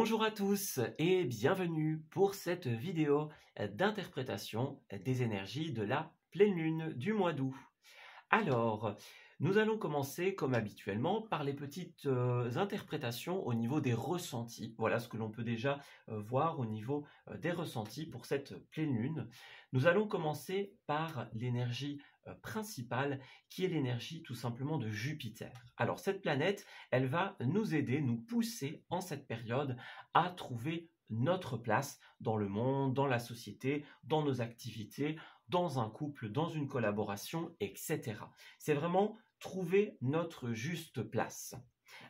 Bonjour à tous et bienvenue pour cette vidéo d'interprétation des énergies de la pleine lune du mois d'août. Alors, nous allons commencer comme habituellement par les petites interprétations au niveau des ressentis. Voilà ce que l'on peut déjà voir au niveau des ressentis pour cette pleine lune. Nous allons commencer par l'énergie principale qui est l'énergie tout simplement de Jupiter. Alors cette planète, elle va nous aider, nous pousser en cette période à trouver notre place dans le monde, dans la société, dans nos activités, dans un couple, dans une collaboration, etc. C'est vraiment trouver notre juste place.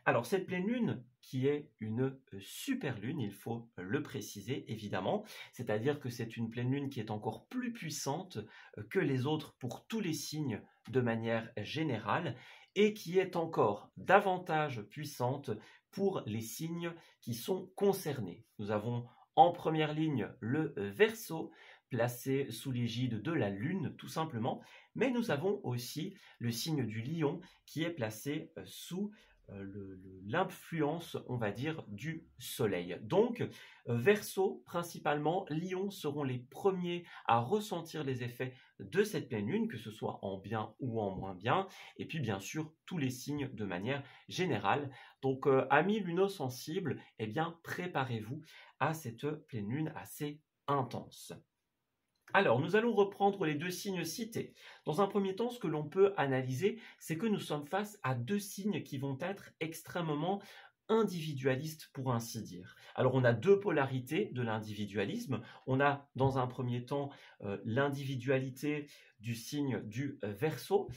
Alors cette pleine lune, qui est une super lune, il faut le préciser évidemment, c'est-à-dire que c'est une pleine lune qui est encore plus puissante que les autres pour tous les signes de manière générale et qui est encore davantage puissante pour les signes qui sont concernés. Nous avons en première ligne le Verseau, placé sous l'égide de la Lune tout simplement, mais nous avons aussi le signe du Lion qui est placé sous l'influence, on va dire, du Soleil. Donc, Verseau principalement, Lion seront les premiers à ressentir les effets de cette pleine lune, que ce soit en bien ou en moins bien, et puis bien sûr tous les signes de manière générale. Donc, amis lunosensibles, eh bien, préparez-vous à cette pleine lune assez intense. Alors, nous allons reprendre les deux signes cités. Dans un premier temps, ce que l'on peut analyser, c'est que nous sommes face à deux signes qui vont être extrêmement individualistes, pour ainsi dire. Alors, on a deux polarités de l'individualisme. On a, dans un premier temps, l'individualité du signe du Verseau,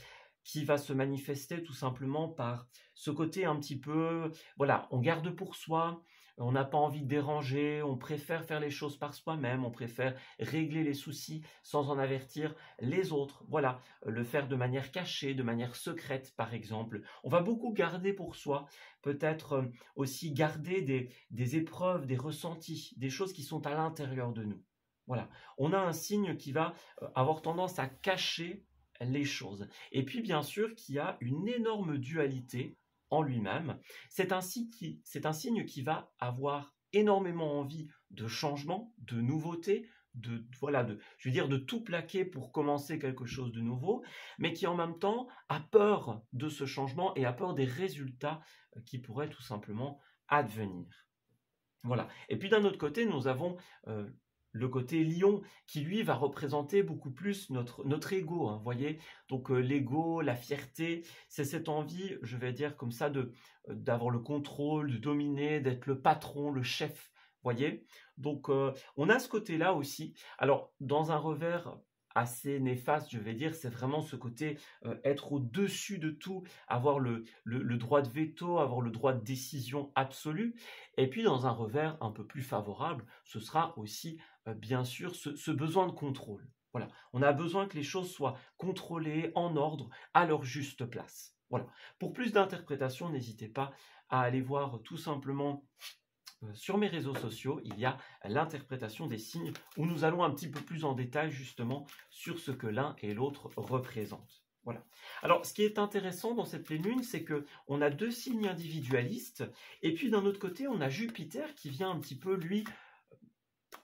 qui va se manifester tout simplement par ce côté un petit peu, voilà, on garde pour soi, on n'a pas envie de déranger, on préfère faire les choses par soi-même, on préfère régler les soucis sans en avertir les autres. Voilà, le faire de manière cachée, de manière secrète par exemple. On va beaucoup garder pour soi, peut-être aussi garder des épreuves, des ressentis, des choses qui sont à l'intérieur de nous. Voilà, on a un signe qui va avoir tendance à cacher les choses. Et puis bien sûr qu'il y a une énorme dualité en lui-même. C'est un signe qui va avoir énormément envie de changement, de nouveauté, je veux dire de tout plaquer pour commencer quelque chose de nouveau, mais qui en même temps a peur de ce changement et a peur des résultats qui pourraient tout simplement advenir. Voilà. Et puis d'un autre côté, nous avons le côté lion qui lui va représenter beaucoup plus notre ego, hein, voyez. Donc l'ego, la fierté, c'est cette envie, je vais dire comme ça, d'avoir le contrôle, de dominer, d'être le patron, le chef, voyez. Donc on a ce côté-là aussi. Alors dans un revers assez néfaste, je vais dire, c'est vraiment ce côté être au-dessus de tout, avoir le droit de veto, avoir le droit de décision absolue. Et puis dans un revers un peu plus favorable, ce sera aussi bien sûr ce besoin de contrôle. Voilà, on a besoin que les choses soient contrôlées, en ordre, à leur juste place. Voilà. Pour plus d'interprétation, n'hésitez pas à aller voir tout simplement sur mes réseaux sociaux, il y a l'interprétation des signes où nous allons un petit peu plus en détail justement sur ce que l'un et l'autre représentent. Voilà. Alors, ce qui est intéressant dans cette pleine lune, c'est que on a deux signes individualistes, et puis d'un autre côté, on a Jupiter qui vient un petit peu, lui,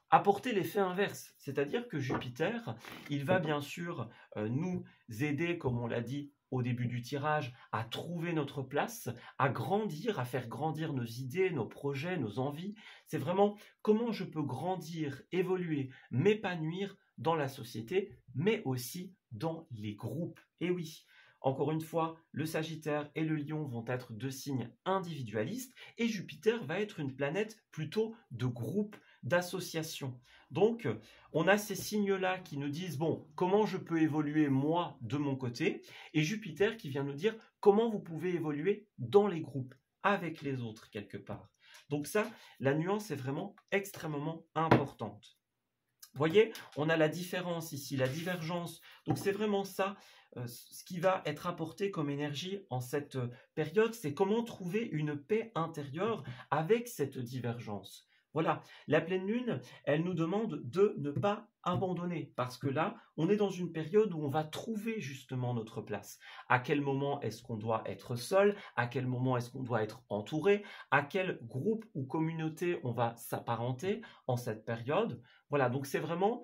apporter l'effet inverse. C'est-à-dire que Jupiter, il va bien sûr nous aider, comme on l'a dit au début du tirage, à trouver notre place, à grandir, à faire grandir nos idées, nos projets, nos envies. C'est vraiment comment je peux grandir, évoluer, m'épanouir dans la société, mais aussi dans les groupes. Et oui, encore une fois, le Sagittaire et le Lion vont être deux signes individualistes et Jupiter va être une planète plutôt de groupe, d'association. Donc, on a ces signes-là qui nous disent, bon, comment je peux évoluer moi de mon côté, et Jupiter qui vient nous dire comment vous pouvez évoluer dans les groupes, avec les autres quelque part. Donc ça, la nuance est vraiment extrêmement importante. Vous voyez, on a la différence ici, la divergence. Donc c'est vraiment ça, ce qui va être apporté comme énergie en cette période, c'est comment trouver une paix intérieure avec cette divergence. Voilà, la pleine lune, elle nous demande de ne pas abandonner, parce que là, on est dans une période où on va trouver justement notre place. À quel moment est-ce qu'on doit être seul? À quel moment est-ce qu'on doit être entouré? À quel groupe ou communauté on va s'apparenter en cette période? Voilà, donc c'est vraiment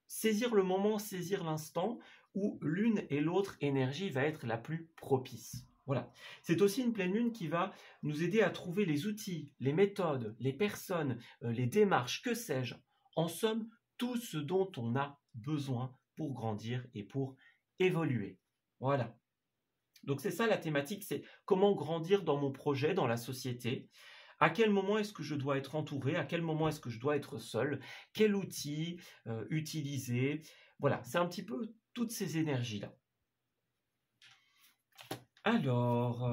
saisir le moment, saisir l'instant où l'une et l'autre énergie va être la plus propice. Voilà. C'est aussi une pleine lune qui va nous aider à trouver les outils, les méthodes, les personnes, les démarches, que sais-je. En somme, tout ce dont on a besoin pour grandir et pour évoluer. Voilà. Donc c'est ça la thématique, c'est comment grandir dans mon projet, dans la société. À quel moment est-ce que je dois être entouré? À quel moment est-ce que je dois être seul? Quel outil utiliser? Voilà, c'est un petit peu toutes ces énergies-là. Alors,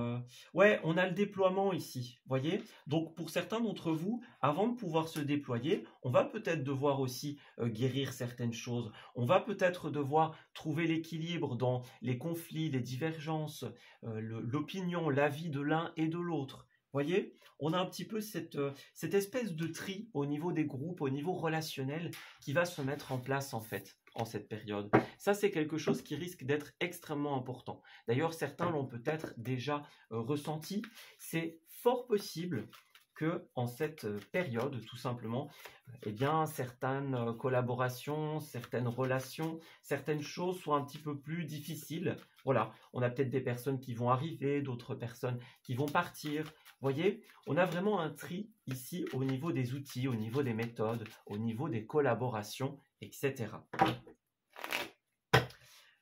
ouais, on a le déploiement ici, voyez? Donc pour certains d'entre vous, avant de pouvoir se déployer, on va peut-être devoir aussi guérir certaines choses. On va peut-être devoir trouver l'équilibre dans les conflits, les divergences, l'opinion, l'avis de l'un et de l'autre. Voyez, on a un petit peu cette espèce de tri au niveau des groupes, au niveau relationnel, qui va se mettre en place en fait en cette période. Ça, c'est quelque chose qui risque d'être extrêmement important. D'ailleurs, certains l'ont peut-être déjà ressenti. C'est fort possible que en cette période, tout simplement, eh bien, certaines collaborations, certaines relations, certaines choses soient un petit peu plus difficiles. Voilà, on a peut-être des personnes qui vont arriver, d'autres personnes qui vont partir. Vous voyez, on a vraiment un tri ici au niveau des outils, au niveau des méthodes, au niveau des collaborations, etc.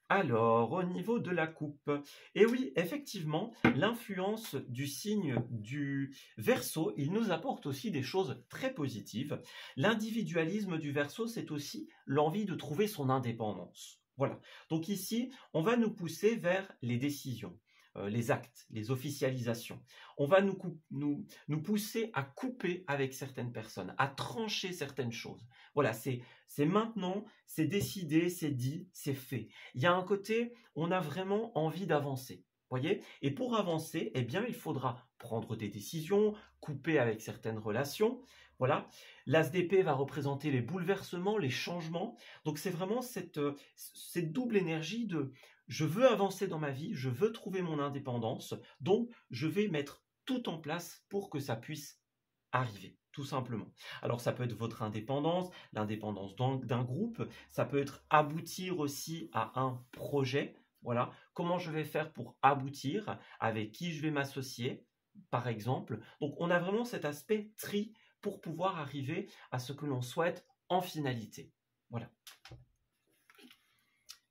Alors, au niveau de la coupe, et oui, effectivement, l'influence du signe du Verseau, il nous apporte aussi des choses très positives. L'individualisme du Verseau, c'est aussi l'envie de trouver son indépendance. Voilà. Donc ici, on va nous pousser vers les décisions, les actes, les officialisations. On va nous pousser à couper avec certaines personnes, à trancher certaines choses. Voilà, c'est maintenant, c'est décidé, c'est dit, c'est fait. Il y a un côté, on a vraiment envie d'avancer. Voyez? Et pour avancer, eh bien, il faudra prendre des décisions, couper avec certaines relations. Voilà. L'as d'épée va représenter les bouleversements, les changements. Donc, c'est vraiment cette double énergie de je veux avancer dans ma vie, je veux trouver mon indépendance, donc je vais mettre tout en place pour que ça puisse arriver, tout simplement. Alors ça peut être votre indépendance, l'indépendance d'un groupe, ça peut être aboutir aussi à un projet. Voilà, comment je vais faire pour aboutir, avec qui je vais m'associer, par exemple. Donc on a vraiment cet aspect tri pour pouvoir arriver à ce que l'on souhaite en finalité. Voilà.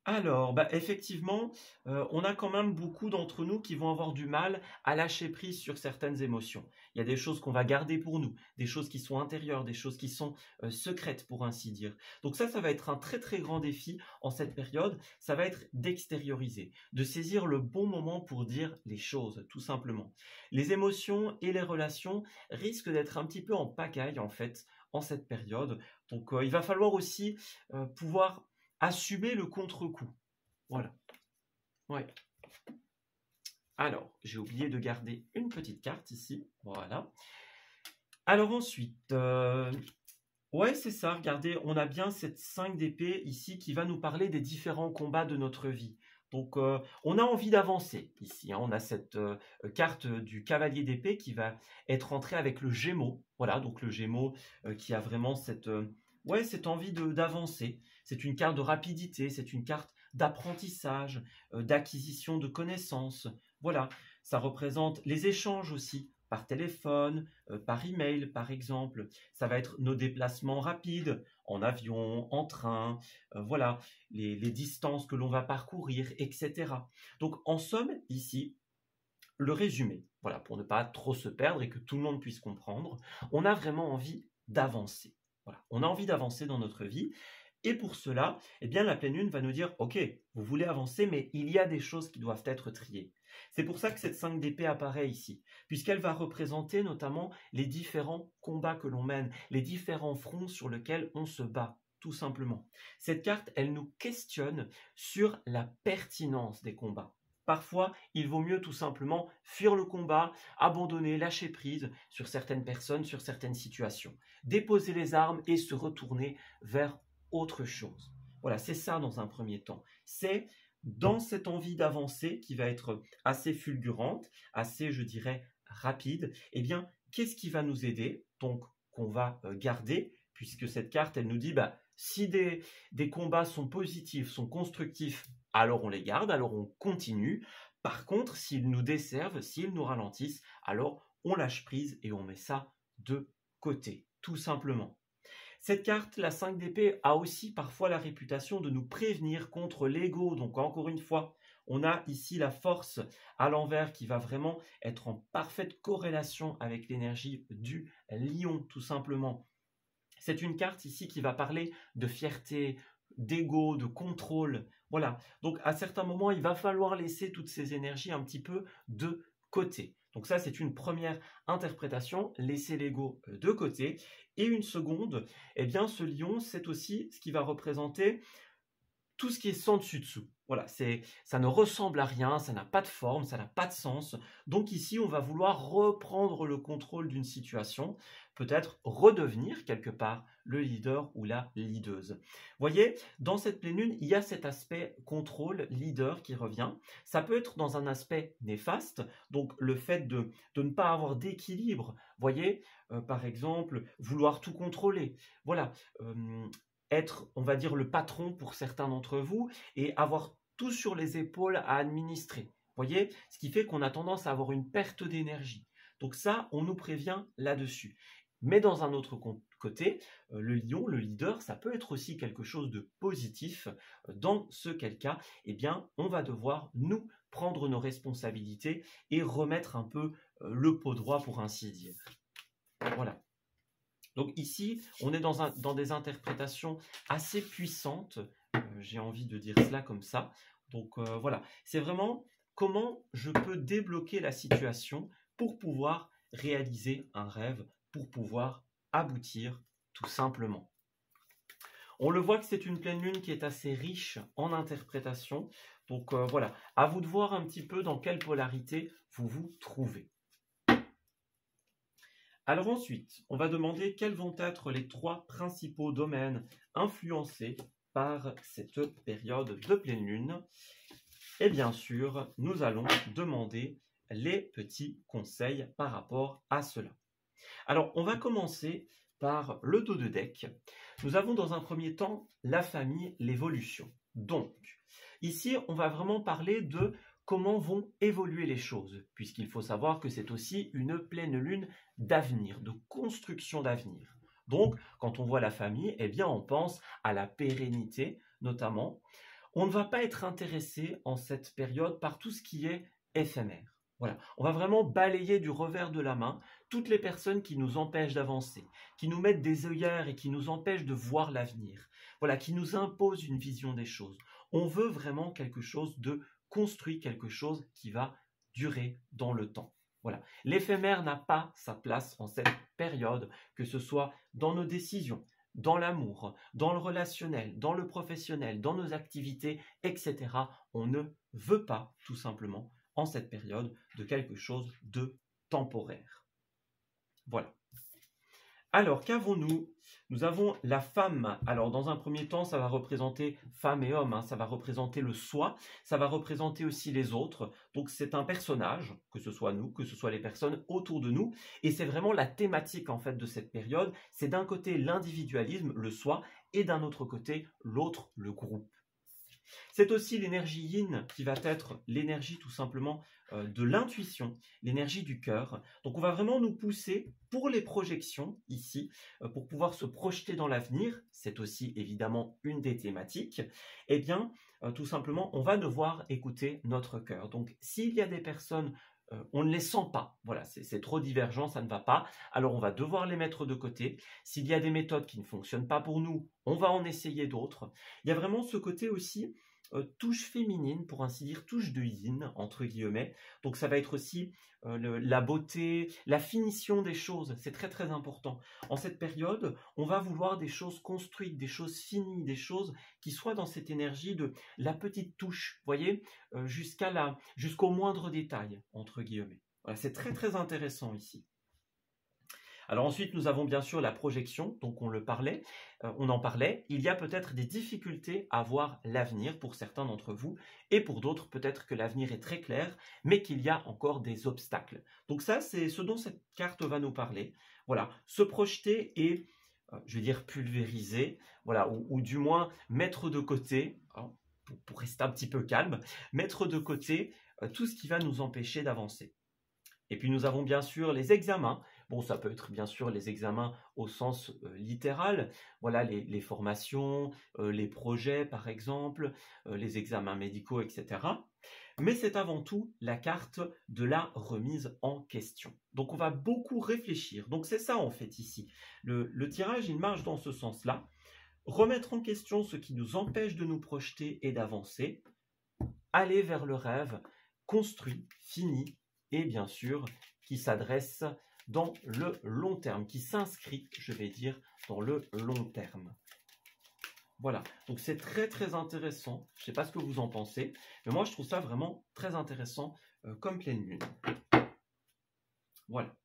Alors, bah, effectivement, on a quand même beaucoup d'entre nous qui vont avoir du mal à lâcher prise sur certaines émotions. Il y a des choses qu'on va garder pour nous, des choses qui sont intérieures, des choses qui sont secrètes, pour ainsi dire. Donc ça va être un très très grand défi en cette période. Ça va être d'extérioriser, de saisir le bon moment pour dire les choses, tout simplement. Les émotions et les relations risquent d'être un petit peu en pagaille, en fait, en cette période. Donc il va falloir aussi pouvoir assumer le contre-coup. Voilà. Ouais. Alors, j'ai oublié de garder une petite carte ici. Voilà. Alors ensuite, ouais, c'est ça. Regardez, on a bien cette 5 d'épée ici qui va nous parler des différents combats de notre vie. Donc, on a envie d'avancer ici. Hein. On a cette carte du cavalier d'épée qui va être entrée avec le Gémeaux. Voilà, donc le Gémeaux qui a vraiment cette envie d'avancer. C'est une carte de rapidité, c'est une carte d'apprentissage, d'acquisition de connaissances. Voilà, ça représente les échanges aussi, par téléphone, par email par exemple. Ça va être nos déplacements rapides, en avion, en train, voilà, les distances que l'on va parcourir, etc. Donc en somme, ici, le résumé, voilà, pour ne pas trop se perdre et que tout le monde puisse comprendre, on a vraiment envie d'avancer. Voilà, on a envie d'avancer dans notre vie. Et pour cela, eh bien, la pleine lune va nous dire, ok, vous voulez avancer, mais il y a des choses qui doivent être triées. C'est pour ça que cette 5 d'épée apparaît ici, puisqu'elle va représenter notamment les différents combats que l'on mène, les différents fronts sur lesquels on se bat, tout simplement. Cette carte, elle nous questionne sur la pertinence des combats. parfois, il vaut mieux tout simplement fuir le combat, abandonner, lâcher prise sur certaines personnes, sur certaines situations, déposer les armes et se retourner vers autre chose. Voilà, c'est ça dans un premier temps. C'est dans cette envie d'avancer qui va être assez fulgurante, assez, je dirais, rapide, eh bien, qu'est-ce qui va nous aider? Donc, qu'on va garder, puisque cette carte, elle nous dit, si des combats sont positifs, sont constructifs, alors on les garde, alors on continue. Par contre, s'ils nous desservent, s'ils nous ralentissent, alors on lâche prise et on met ça de côté, tout simplement. Cette carte, la 5 d'épée, a aussi parfois la réputation de nous prévenir contre l'ego. Donc encore une fois, on a ici la force à l'envers qui va vraiment être en parfaite corrélation avec l'énergie du lion, tout simplement. C'est une carte ici qui va parler de fierté, d'ego, de contrôle. Voilà. Donc à certains moments, il va falloir laisser toutes ces énergies un petit peu de côté. Donc ça, c'est une première interprétation, laisser l'ego de côté. Et une seconde, eh bien, ce lion, c'est aussi ce qui va représenter tout ce qui est sans dessus-dessous. Voilà, ça ne ressemble à rien, ça n'a pas de forme, ça n'a pas de sens. Donc ici, on va vouloir reprendre le contrôle d'une situation, peut-être redevenir quelque part le leader ou la leaduse. Vous voyez, dans cette pleine lune, il y a cet aspect contrôle, leader qui revient. Ça peut être dans un aspect néfaste, donc le fait de ne pas avoir d'équilibre. Vous voyez, par exemple, vouloir tout contrôler. Voilà, être, on va dire, le patron pour certains d'entre vous et avoir tout sur les épaules à administrer. Vous voyez, ce qui fait qu'on a tendance à avoir une perte d'énergie. Donc ça, on nous prévient là-dessus. Mais dans un autre côté, le lion, le leader, ça peut être aussi quelque chose de positif. Dans ce cas, eh bien, on va devoir nous prendre nos responsabilités et remettre un peu le pot droit, pour ainsi dire. Voilà. Donc ici, on est dans des interprétations assez puissantes, j'ai envie de dire cela comme ça. Donc voilà, c'est vraiment comment je peux débloquer la situation pour pouvoir réaliser un rêve, pour pouvoir aboutir tout simplement. On le voit que c'est une pleine lune qui est assez riche en interprétation. Donc voilà, à vous de voir un petit peu dans quelle polarité vous vous trouvez. Alors ensuite, on va demander quels vont être les 3 principaux domaines influencés par cette période de pleine lune. Et bien sûr, nous allons demander les petits conseils par rapport à cela. Alors, on va commencer par le dos de deck. Nous avons dans un premier temps la famille, l'évolution. Donc, ici, on va vraiment parler de comment vont évoluer les choses, puisqu'il faut savoir que c'est aussi une pleine lune d'avenir, de construction d'avenir. Donc, quand on voit la famille, eh bien, on pense à la pérennité, notamment. On ne va pas être intéressé en cette période par tout ce qui est éphémère. Voilà, on va vraiment balayer du revers de la main toutes les personnes qui nous empêchent d'avancer, qui nous mettent des œillères et qui nous empêchent de voir l'avenir. Voilà, qui nous imposent une vision des choses. On veut vraiment quelque chose de construit, quelque chose qui va durer dans le temps. Voilà, l'éphémère n'a pas sa place en cette période, que ce soit dans nos décisions, dans l'amour, dans le relationnel, dans le professionnel, dans nos activités, etc. On ne veut pas, tout simplement, en cette période, de quelque chose de temporaire. Voilà. Alors, qu'avons-nous? Nous avons la femme. Alors, dans un premier temps, ça va représenter femme et homme, ça va représenter le soi, ça va représenter aussi les autres. Donc, c'est un personnage, que ce soit nous, que ce soit les personnes autour de nous. Et c'est vraiment la thématique, en fait, de cette période. C'est d'un côté l'individualisme, le soi, et d'un autre côté, l'autre, le groupe. C'est aussi l'énergie yin qui va être l'énergie tout simplement de l'intuition, l'énergie du cœur. Donc on va vraiment nous pousser pour les projections ici, pour pouvoir se projeter dans l'avenir. C'est aussi évidemment une des thématiques. Eh bien, tout simplement, on va devoir écouter notre cœur. Donc s'il y a des personnes, on ne les sent pas, voilà, c'est trop divergent, ça ne va pas, alors on va devoir les mettre de côté. S'il y a des méthodes qui ne fonctionnent pas pour nous, on va en essayer d'autres. Il y a vraiment ce côté aussi touche féminine, pour ainsi dire, touche de yin, entre guillemets. Donc ça va être aussi la beauté, la finition des choses, c'est très très important. En cette période, on va vouloir des choses construites, des choses finies, des choses qui soient dans cette énergie de la petite touche, vous voyez, jusqu'au moindre détail, entre guillemets. Voilà, c'est très très intéressant ici. Alors ensuite, nous avons bien sûr la projection, donc on en parlait. Il y a peut-être des difficultés à voir l'avenir pour certains d'entre vous, et pour d'autres, peut-être que l'avenir est très clair, mais qu'il y a encore des obstacles. Donc ça, c'est ce dont cette carte va nous parler. Voilà, se projeter et, je vais dire, pulvériser, voilà, ou du moins mettre de côté, hein, pour rester un petit peu calme, mettre de côté tout ce qui va nous empêcher d'avancer. Et puis nous avons bien sûr les examens. Bon, ça peut être bien sûr les examens au sens littéral. Voilà, les formations, les projets par exemple, les examens médicaux, etc. Mais c'est avant tout la carte de la remise en question. Donc on va beaucoup réfléchir. Donc c'est ça en fait ici. Le tirage, il marche dans ce sens-là. Remettre en question ce qui nous empêche de nous projeter et d'avancer. Aller vers le rêve construit, fini, et bien sûr qui s'adresse dans le long terme, qui s'inscrit, je vais dire, dans le long terme. Voilà, donc c'est très très intéressant, je ne sais pas ce que vous en pensez, mais moi je trouve ça vraiment très intéressant comme pleine lune. Voilà.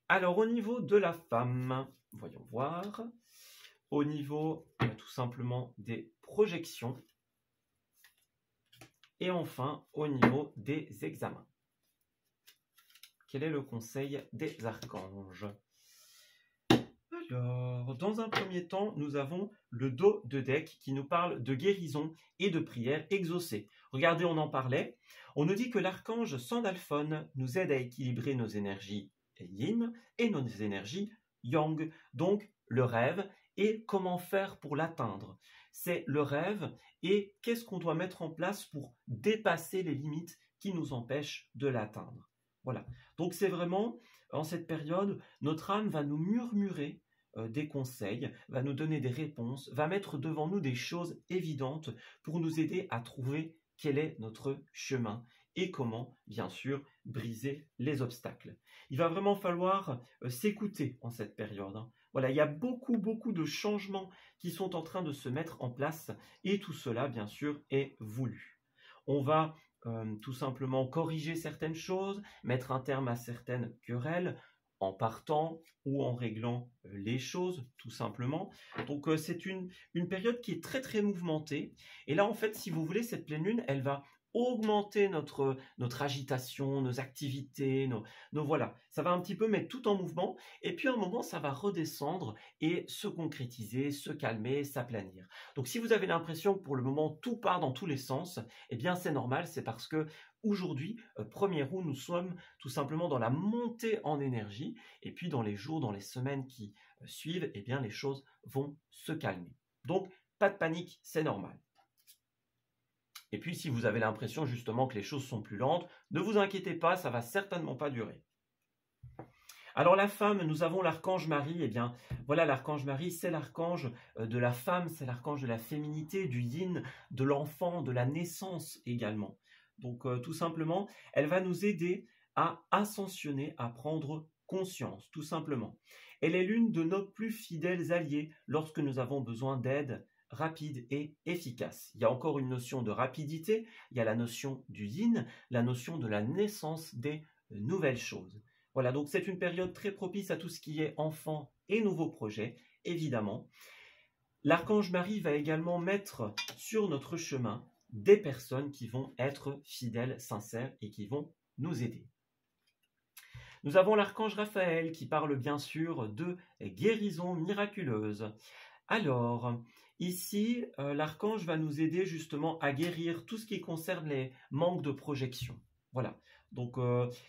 Alors au niveau de la femme, voyons voir, au niveau tout simplement des projections, et enfin au niveau des examens. Quel est le conseil des archanges? Alors, dans un premier temps, nous avons le dos de deck qui nous parle de guérison et de prière exaucée. Regardez, on en parlait. On nous dit que l'archange Sandalphon nous aide à équilibrer nos énergies yin et nos énergies yang. Donc, le rêve et comment faire pour l'atteindre. C'est le rêve et qu'est-ce qu'on doit mettre en place pour dépasser les limites qui nous empêchent de l'atteindre. Voilà, donc c'est vraiment, en cette période, notre âme va nous murmurer des conseils, va nous donner des réponses, va mettre devant nous des choses évidentes pour nous aider à trouver quel est notre chemin et comment, bien sûr, briser les obstacles. Il va vraiment falloir s'écouter en cette période. Hein. Voilà, il y a beaucoup de changements qui sont en train de se mettre en place et tout cela, bien sûr, est voulu. On va tout simplement corriger certaines choses, mettre un terme à certaines querelles, en partant ou en réglant les choses, tout simplement. Donc c'est une période qui est très très mouvementée. Et là, en fait, si vous voulez, cette pleine lune, elle va augmenter notre agitation, nos activités, voilà. Ça va un petit peu mettre tout en mouvement. Et puis à un moment, ça va redescendre et se concrétiser, se calmer, s'aplanir. Donc si vous avez l'impression que pour le moment, tout part dans tous les sens, eh bien c'est normal, c'est parce que aujourd'hui, 1er août, nous sommes tout simplement dans la montée en énergie. Et puis dans les jours, dans les semaines qui suivent, eh bien les choses vont se calmer. Donc pas de panique, c'est normal. Et puis, si vous avez l'impression justement que les choses sont plus lentes, ne vous inquiétez pas, ça va certainement pas durer. Alors la femme, nous avons l'archange Marie. Eh bien, voilà, l'archange Marie, c'est l'archange de la femme, c'est l'archange de la féminité, du yin, de l'enfant, de la naissance également. Donc, tout simplement, elle va nous aider à ascensionner, à prendre conscience, tout simplement. Elle est l'une de nos plus fidèles alliés lorsque nous avons besoin d'aide rapide et efficace. Il y a encore une notion de rapidité, il y a la notion du yin, la notion de la naissance des nouvelles choses. Voilà, donc c'est une période très propice à tout ce qui est enfant et nouveaux projets, évidemment. L'archange Marie va également mettre sur notre chemin des personnes qui vont être fidèles, sincères et qui vont nous aider. Nous avons l'archange Raphaël qui parle bien sûr de guérison miraculeuse. Alors, ici, l'archange va nous aider justement à guérir tout ce qui concerne les manques de projection. Voilà, donc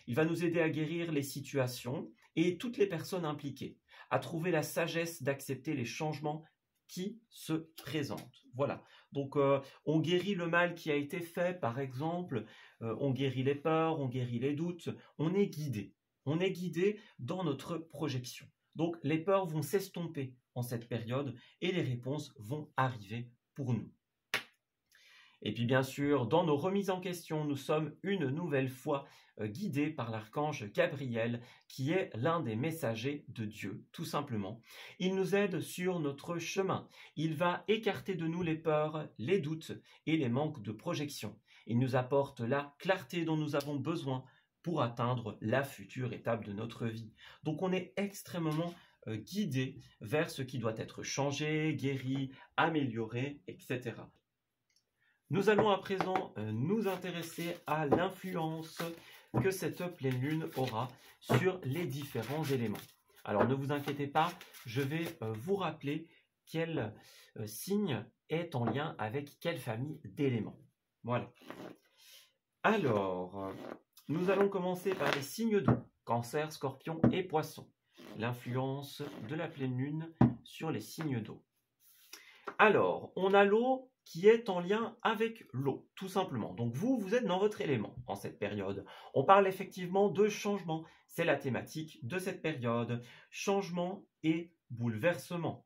il va nous aider à guérir les situations et toutes les personnes impliquées, à trouver la sagesse d'accepter les changements qui se présentent. Voilà, donc on guérit le mal qui a été fait, par exemple, on guérit les peurs, on guérit les doutes, on est guidé. On est guidé dans notre projection. Donc les peurs vont s'estomper en cette période et les réponses vont arriver pour nous. Et puis bien sûr, dans nos remises en question, nous sommes une nouvelle fois guidés par l'archange Gabriel, qui est l'un des messagers de Dieu, tout simplement. Il nous aide sur notre chemin. Il va écarter de nous les peurs, les doutes et les manques de projection. Il nous apporte la clarté dont nous avons besoin pour atteindre la future étape de notre vie. Donc on est extrêmement guidé vers ce qui doit être changé, guéri, amélioré, etc. Nous allons à présent nous intéresser à l'influence que cette pleine lune aura sur les différents éléments. Alors ne vous inquiétez pas, je vais vous rappeler quel signe est en lien avec quelle famille d'éléments. Voilà. Alors, nous allons commencer par les signes d'eau, Cancer, Scorpion et Poisson. L'influence de la pleine lune sur les signes d'eau. Alors, on a l'eau qui est en lien avec l'eau, tout simplement. Donc vous êtes dans votre élément en cette période. On parle effectivement de changement. C'est la thématique de cette période. Changement et bouleversement.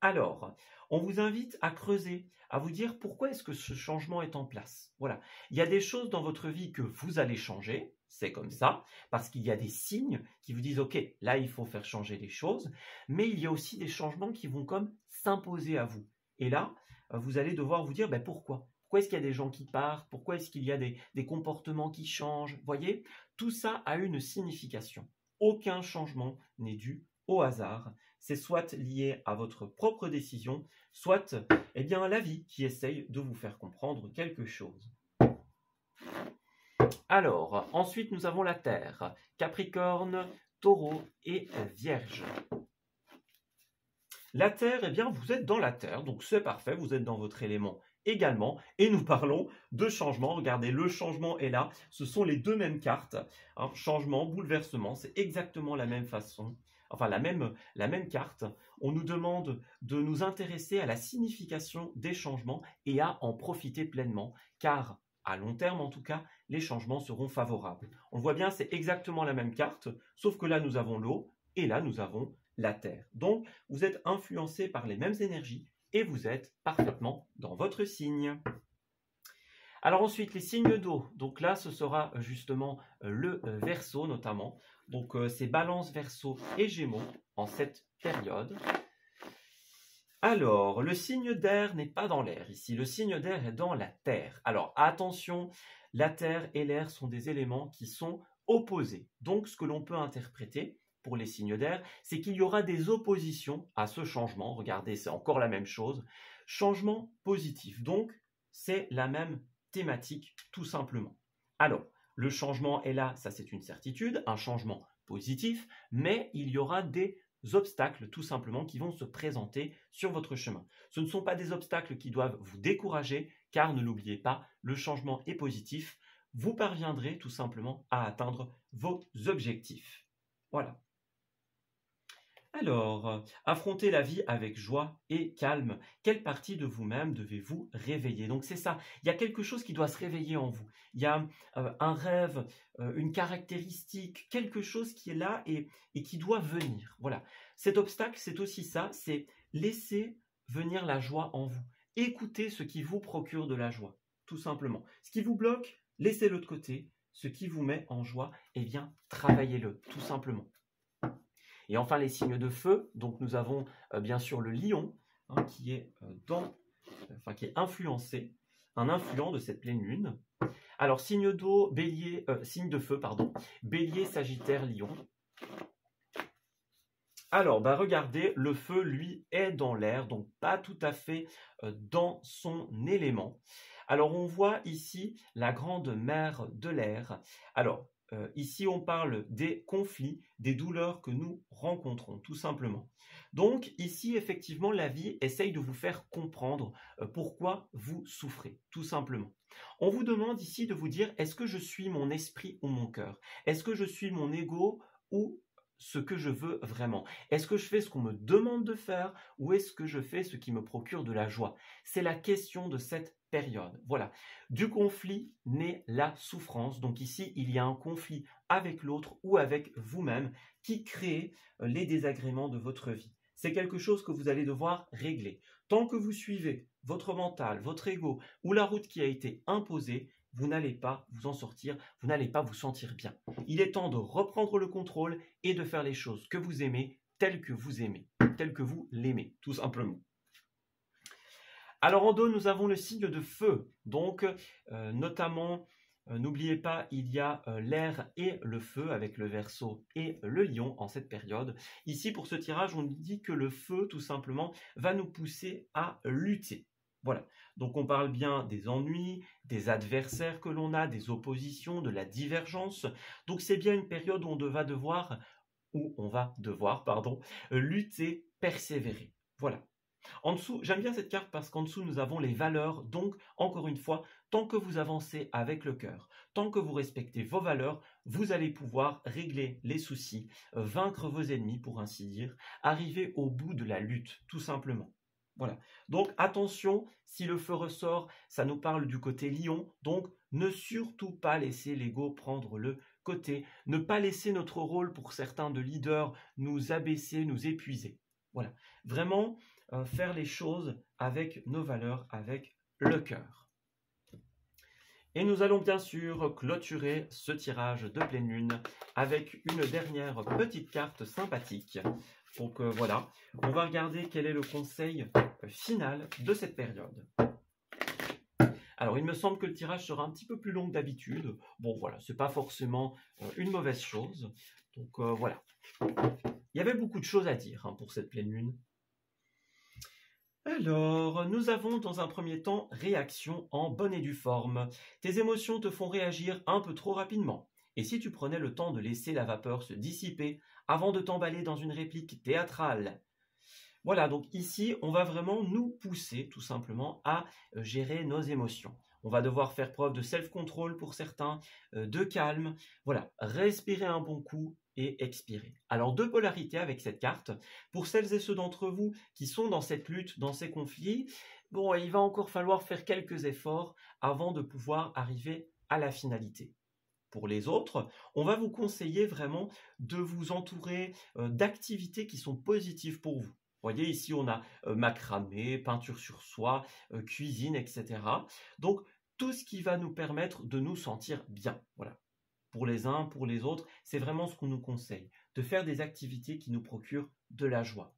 Alors, on vous invite à creuser, à vous dire pourquoi est-ce que ce changement est en place. Voilà. Il y a des choses dans votre vie que vous allez changer, c'est comme ça, parce qu'il y a des signes qui vous disent « Ok, là, il faut faire changer les choses », mais il y a aussi des changements qui vont comme s'imposer à vous. Et là, vous allez devoir vous dire pourquoi. Pourquoi est-ce qu'il y a des gens qui partent? Pourquoi est-ce qu'il y a des comportements qui changent? Vous voyez, tout ça a une signification. Aucun changement n'est dû au hasard. C'est soit lié à votre propre décision, soit à la vie qui essaye de vous faire comprendre quelque chose. Alors, ensuite, nous avons la Terre, Capricorne, Taureau et Vierge. La Terre, vous êtes dans la Terre, donc c'est parfait, vous êtes dans votre élément également. Et nous parlons de changement. Regardez, le changement est là. Ce sont les deux mêmes cartes. Hein, changement, bouleversement, c'est exactement la même façon. Enfin, la même carte. On nous demande de nous intéresser à la signification des changements et à en profiter pleinement, car à long terme, en tout cas, les changements seront favorables. On le voit bien, c'est exactement la même carte, sauf que là, nous avons l'eau et là, nous avons la Terre. Donc, vous êtes influencé par les mêmes énergies et vous êtes parfaitement dans votre signe. Alors ensuite, les signes d'eau. Donc là, ce sera justement le Verseau notamment. Donc c'est Balance, Verseau et Gémeaux en cette période. Alors, le signe d'air n'est pas dans l'air ici. Le signe d'air est dans la terre. Alors attention, la terre et l'air sont des éléments qui sont opposés. Donc ce que l'on peut interpréter pour les signes d'air, c'est qu'il y aura des oppositions à ce changement. Regardez, c'est encore la même chose. Changement positif. Donc, c'est la même thématique, tout simplement. Alors, le changement est là, ça c'est une certitude, un changement positif, mais il y aura des obstacles, tout simplement, qui vont se présenter sur votre chemin. Ce ne sont pas des obstacles qui doivent vous décourager, car ne l'oubliez pas, le changement est positif. Vous parviendrez tout simplement à atteindre vos objectifs. Voilà. Alors, affrontez la vie avec joie et calme. Quelle partie de vous-même devez-vous réveiller? Donc c'est ça, il y a quelque chose qui doit se réveiller en vous. Il y a un rêve, une caractéristique, quelque chose qui est là et qui doit venir. Voilà. Cet obstacle, c'est aussi ça, c'est laisser venir la joie en vous. Écoutez ce qui vous procure de la joie, tout simplement. Ce qui vous bloque, laissez-le de côté. Ce qui vous met en joie, travaillez-le, tout simplement. Et enfin, les signes de feu, donc nous avons bien sûr le lion, hein, qui est influencé, un influent de cette pleine lune. Alors, signe d'eau, bélier, signe de feu, pardon, bélier, sagittaire, lion. Alors, regardez, le feu, lui, est dans l'air, donc pas tout à fait dans son élément. Alors, on voit ici la grande mer de l'air. Alors, ici, on parle des conflits, des douleurs que nous rencontrons, tout simplement. Donc, ici, effectivement, la vie essaye de vous faire comprendre pourquoi vous souffrez, tout simplement. On vous demande ici de vous dire, est-ce que je suis mon esprit ou mon cœur? Est-ce que je suis mon ego ou ce que je veux vraiment? Est-ce que je fais ce qu'on me demande de faire ou est-ce que je fais ce qui me procure de la joie? C'est la question de cette période. Voilà. Du conflit naît la souffrance. Donc ici, il y a un conflit avec l'autre ou avec vous-même qui crée les désagréments de votre vie. c'est quelque chose que vous allez devoir régler. Tant que vous suivez votre mental, votre ego ou la route qui a été imposée, vous n'allez pas vous en sortir, vous n'allez pas vous sentir bien. Il est temps de reprendre le contrôle et de faire les choses que vous aimez, telles que vous l'aimez, tout simplement. Alors en dos, nous avons le signe de feu, donc notamment, n'oubliez pas, il y a l'air et le feu avec le Verseau et le Lion en cette période. Ici, pour ce tirage, on dit que le feu, tout simplement, va nous pousser à lutter. Voilà, donc on parle bien des ennuis, des adversaires que l'on a, des oppositions, de la divergence. Donc c'est bien une période où on va devoir, lutter, persévérer. Voilà. En dessous, j'aime bien cette carte parce qu'en dessous, nous avons les valeurs. Donc, encore une fois, tant que vous avancez avec le cœur, tant que vous respectez vos valeurs, vous allez pouvoir régler les soucis, vaincre vos ennemis, pour ainsi dire, arriver au bout de la lutte, tout simplement. Voilà. Donc, attention, si le feu ressort, ça nous parle du côté lion. Donc, ne surtout pas laisser l'ego prendre le côté. Ne pas laisser notre rôle, pour certains de leader, nous abaisser, nous épuiser. Voilà. Vraiment, faire les choses avec nos valeurs, avec le cœur. Et nous allons bien sûr clôturer ce tirage de pleine lune avec une dernière petite carte sympathique. Donc voilà, on va regarder quel est le conseil final de cette période. Alors, il me semble que le tirage sera un petit peu plus long que d'habitude. Bon, voilà, c'est pas forcément une mauvaise chose. Donc voilà. Il y avait beaucoup de choses à dire pour cette pleine lune. Alors, nous avons dans un premier temps réaction en bonne et due forme. Tes émotions te font réagir un peu trop rapidement. Et si tu prenais le temps de laisser la vapeur se dissiper avant de t'emballer dans une réplique théâtrale? Voilà, donc ici, on va vraiment nous pousser tout simplement à gérer nos émotions. On va devoir faire preuve de self-control pour certains, de calme. Voilà, respirer un bon coup et expirer. Alors, deux polarités avec cette carte. Pour celles et ceux d'entre vous qui sont dans cette lutte, dans ces conflits, bon, il va encore falloir faire quelques efforts avant de pouvoir arriver à la finalité. Pour les autres, on va vous conseiller vraiment de vous entourer d'activités qui sont positives pour vous. Vous voyez, ici, on a macramé, peinture sur soie, cuisine, etc. Donc, tout ce qui va nous permettre de nous sentir bien. Voilà. Pour les uns, pour les autres, c'est vraiment ce qu'on nous conseille, de faire des activités qui nous procurent de la joie.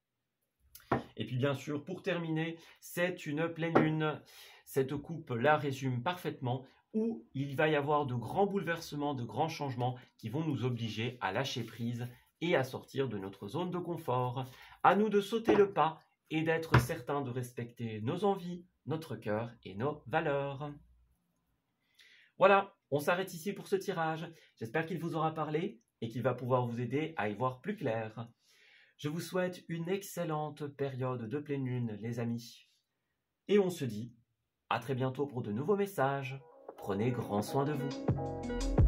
Et puis bien sûr, pour terminer, c'est une pleine lune. Cette coupe la résume parfaitement, où il va y avoir de grands bouleversements, de grands changements qui vont nous obliger à lâcher prise et à sortir de notre zone de confort. À nous de sauter le pas et d'être certains de respecter nos envies, notre cœur et nos valeurs. Voilà, on s'arrête ici pour ce tirage. J'espère qu'il vous aura parlé et qu'il va pouvoir vous aider à y voir plus clair. Je vous souhaite une excellente période de pleine lune, les amis. Et on se dit à très bientôt pour de nouveaux messages. Prenez grand soin de vous.